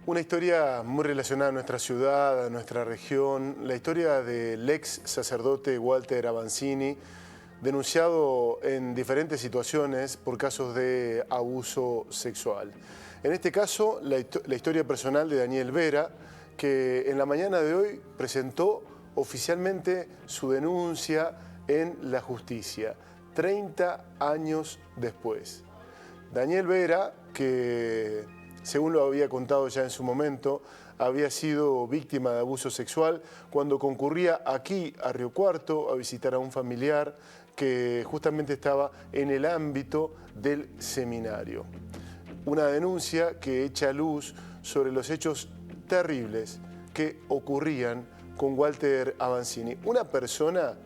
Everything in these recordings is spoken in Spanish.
Una historia muy relacionada a nuestra ciudad, a nuestra región, la historia del ex sacerdote Walter Avancini, denunciado en diferentes situaciones por casos de abuso sexual. En este caso, la historia personal de Daniel Vera, que en la mañana de hoy presentó oficialmente su denuncia en la justicia, 30 años después. Daniel Vera, que según lo había contado ya en su momento, había sido víctima de abuso sexual cuando concurría aquí a Río Cuarto a visitar a un familiar que justamente estaba en el ámbito del seminario. Una denuncia que echa luz sobre los hechos terribles que ocurrían con Walter Avancini, una persona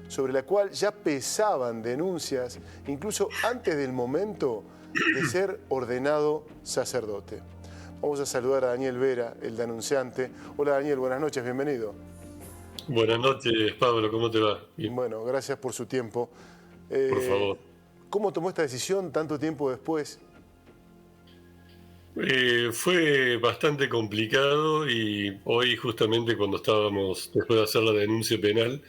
sobre la cual ya pesaban denuncias incluso antes del momento de ser ordenado sacerdote. Vamos a saludar a Daniel Vera, el denunciante. Hola Daniel, buenas noches, bienvenido. Buenas noches, Pablo, ¿cómo te va? Bien. Bueno, gracias por su tiempo. Por favor. ¿Cómo tomó esta decisión tanto tiempo después? Fue bastante complicado y hoy justamente cuando estábamos, después de hacer la denuncia penal,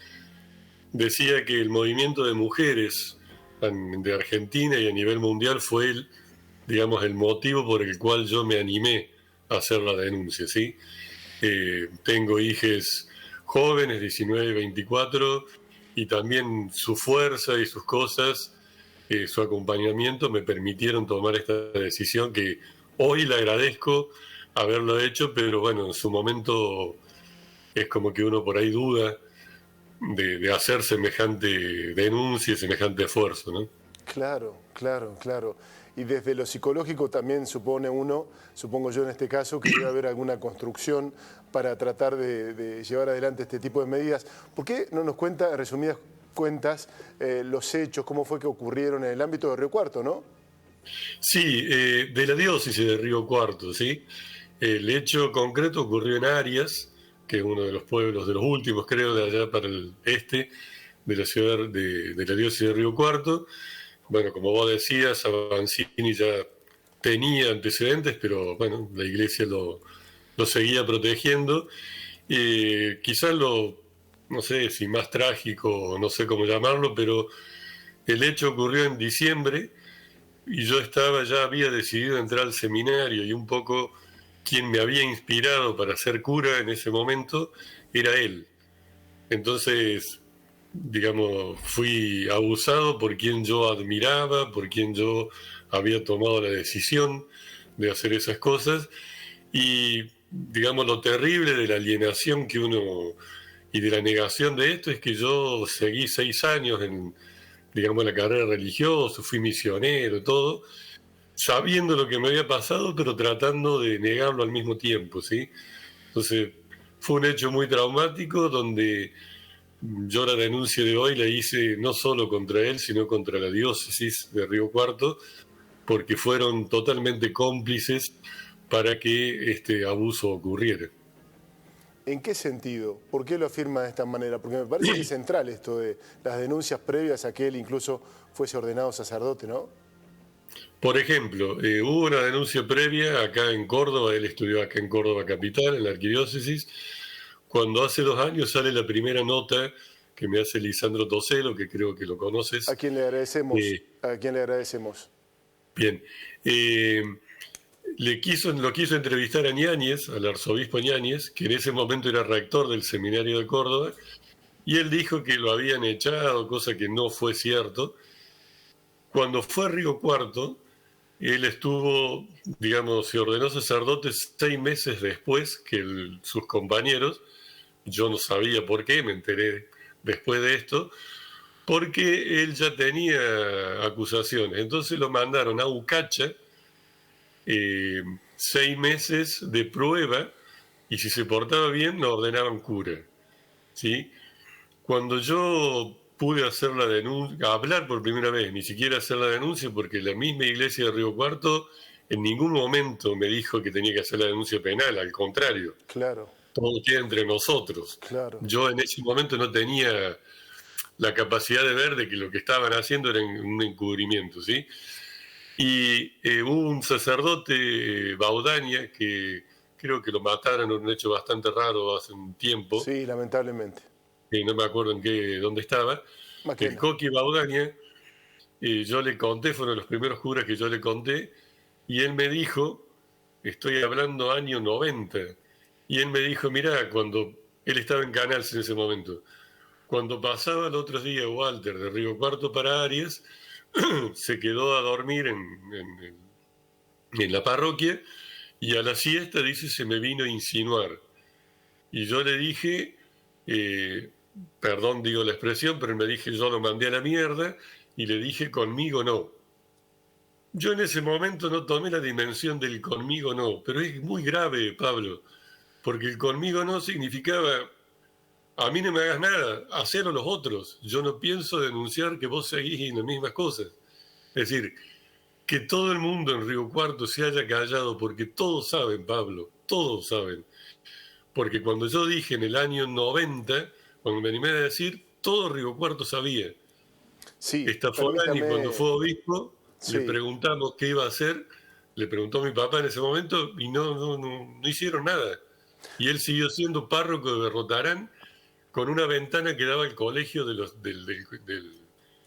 decía que el movimiento de mujeres de Argentina y a nivel mundial fue el motivo por el cual yo me animé a hacer la denuncia, ¿sí? Tengo hijas jóvenes, 19 y 24, y también su fuerza y sus cosas, su acompañamiento me permitieron tomar esta decisión que hoy le agradezco haberlo hecho, pero bueno, en su momento es como que uno por ahí duda de hacer semejante denuncia y semejante esfuerzo, ¿no? Claro, claro, claro. Y desde lo psicológico también supongo yo en este caso, que debe haber alguna construcción para tratar de llevar adelante este tipo de medidas. ¿Por qué no nos cuenta, en resumidas cuentas, los hechos, cómo fue que ocurrieron en el ámbito de Río Cuarto, ¿no? Sí, de la diócesis de Río Cuarto, ¿sí? El hecho concreto ocurrió en Arias, que es uno de los pueblos, de los últimos, creo, de allá para el este, de la ciudad de la diócesis de Río Cuarto. Bueno, como vos decías, Avancini ya tenía antecedentes, pero bueno, la iglesia lo seguía protegiendo. Quizás no sé si más trágico, no sé cómo llamarlo, pero el hecho ocurrió en diciembre y yo ya había decidido entrar al seminario y un poco quien me había inspirado para ser cura en ese momento era él. Entonces, digamos, fui abusado por quien yo admiraba, por quien yo había tomado la decisión de hacer esas cosas y, digamos, lo terrible de la alienación que uno y de la negación de esto es que yo seguí 6 años en, digamos, la carrera religiosa, fui misionero, todo, sabiendo lo que me había pasado, pero tratando de negarlo al mismo tiempo, ¿sí? Entonces, fue un hecho muy traumático donde yo la denuncia de hoy la hice no solo contra él, sino contra la diócesis de Río Cuarto, porque fueron totalmente cómplices para que este abuso ocurriera. ¿En qué sentido? ¿Por qué lo afirma de esta manera? Porque me parece que es central esto de las denuncias previas a que él incluso fuese ordenado sacerdote, ¿no? Por ejemplo, hubo una denuncia previa acá en Córdoba, él estudió acá en Córdoba capital, en la arquidiócesis, cuando hace 2 años sale la primera nota que me hace Lisandro Toselo, que creo que lo conoces. A quien le agradecemos, a quien le agradecemos. Bien, lo quiso entrevistar a Ñáñez, al arzobispo Ñáñez, que en ese momento era rector del seminario de Córdoba, y él dijo que lo habían echado, cosa que no fue cierto. Cuando fue a Río Cuarto, él estuvo, digamos, se ordenó sacerdote 6 meses después que sus compañeros. Yo no sabía por qué, me enteré después de esto, porque él ya tenía acusaciones. Entonces lo mandaron a Ucacha, 6 meses de prueba, y si se portaba bien lo ordenaban cura, ¿sí? Cuando yo pude hacer la denuncia, hablar por primera vez, ni siquiera hacer la denuncia, porque la misma iglesia de Río Cuarto en ningún momento me dijo que tenía que hacer la denuncia penal, al contrario, Claro, todo queda entre nosotros. claro. Yo en ese momento no tenía la capacidad de ver de que lo que estaban haciendo era un encubrimiento, ¿sí? Y hubo un sacerdote, Baudaña, que creo que lo mataron en un hecho bastante raro hace un tiempo, Sí, lamentablemente. y no me acuerdo dónde estaba, el Maquena. Coqui Baudaña, yo le conté, fueron los primeros curas que yo le conté, y él me dijo, estoy hablando año 90, y él me dijo, mirá, cuando él estaba en Canals en ese momento, cuando pasaba el otro día Walter de Río Cuarto para Arias, se quedó a dormir en la parroquia, y a la siesta, dice, se me vino a insinuar. Y yo le dije, eh, perdón digo la expresión, pero me dije, yo lo mandé a la mierda, y le dije, conmigo no. Yo en ese momento no tomé la dimensión del conmigo no, pero es muy grave, Pablo, porque el conmigo no significaba, a mí no me hagas nada, hacelo los otros. Yo no pienso denunciar que vos seguís en las mismas cosas. Es decir, que todo el mundo en Río Cuarto se haya callado, porque todos saben, Pablo, todos saben. Porque cuando yo dije en el año 90, cuando me animé a decir, todo Río Cuarto sabía. Sí, Stafolani, cuando permítame. fue obispo, le Sí. preguntamos qué iba a hacer, le preguntó a mi papá en ese momento y no hicieron nada. Y él siguió siendo párroco de Berrotarán con una ventana que daba al colegio del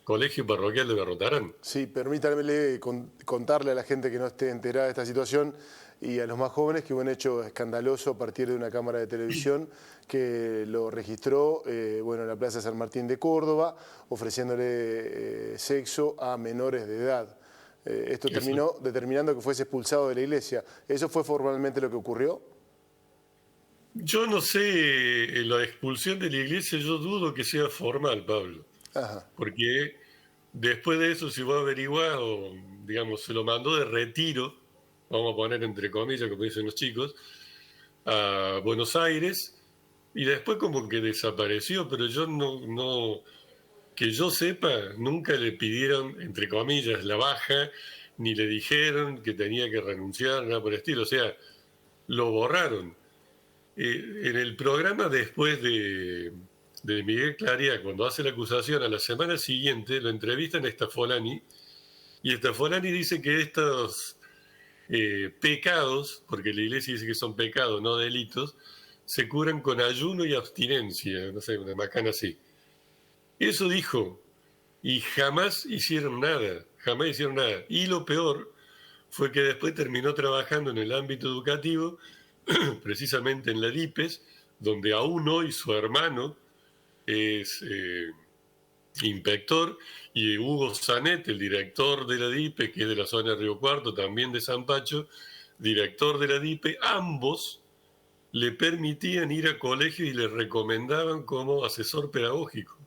colegio parroquial de Berrotarán. Sí, permítanme contarle a la gente que no esté enterada de esta situación y a los más jóvenes que hubo un hecho escandaloso a partir de una cámara de televisión que lo registró en la Plaza San Martín de Córdoba, ofreciéndole sexo a menores de edad. Esto Eso. terminó determinando que fuese expulsado de la iglesia. ¿Eso fue formalmente lo que ocurrió? Yo no sé, la expulsión de la iglesia yo dudo que sea formal, Pablo, Ajá. porque después de eso, si vos averiguás, o digamos, se lo mandó de retiro, vamos a poner entre comillas, como dicen los chicos, a Buenos Aires, y después como que desapareció, pero yo no, que yo sepa, nunca le pidieron, entre comillas, la baja, ni le dijeron que tenía que renunciar, nada por el estilo, o sea, lo borraron. En el programa después de Miguel Claria, cuando hace la acusación, a la semana siguiente lo entrevistan a Stafolani, y Stafolani dice que estos pecados, porque la iglesia dice que son pecados, no delitos, se curan con ayuno y abstinencia, no sé, una macana así. Eso dijo, y jamás hicieron nada, jamás hicieron nada. Y lo peor fue que después terminó trabajando en el ámbito educativo, precisamente en la DIPES, donde aún hoy su hermano es inspector, y Hugo Zanet, el director de la DIPE, que es de la zona de Río Cuarto, también de San Pacho, director de la DIPE, ambos le permitían ir a colegio y le recomendaban como asesor pedagógico.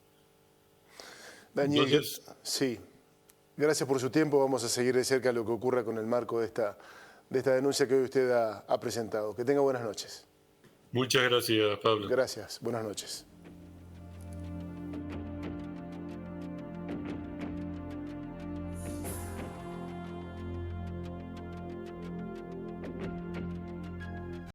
Daniel, Entonces, sí. Gracias por su tiempo. Vamos a seguir de cerca lo que ocurra con el marco de esta denuncia que hoy usted ha presentado. Que tenga buenas noches. muchas gracias, Pablo. Gracias. Buenas noches.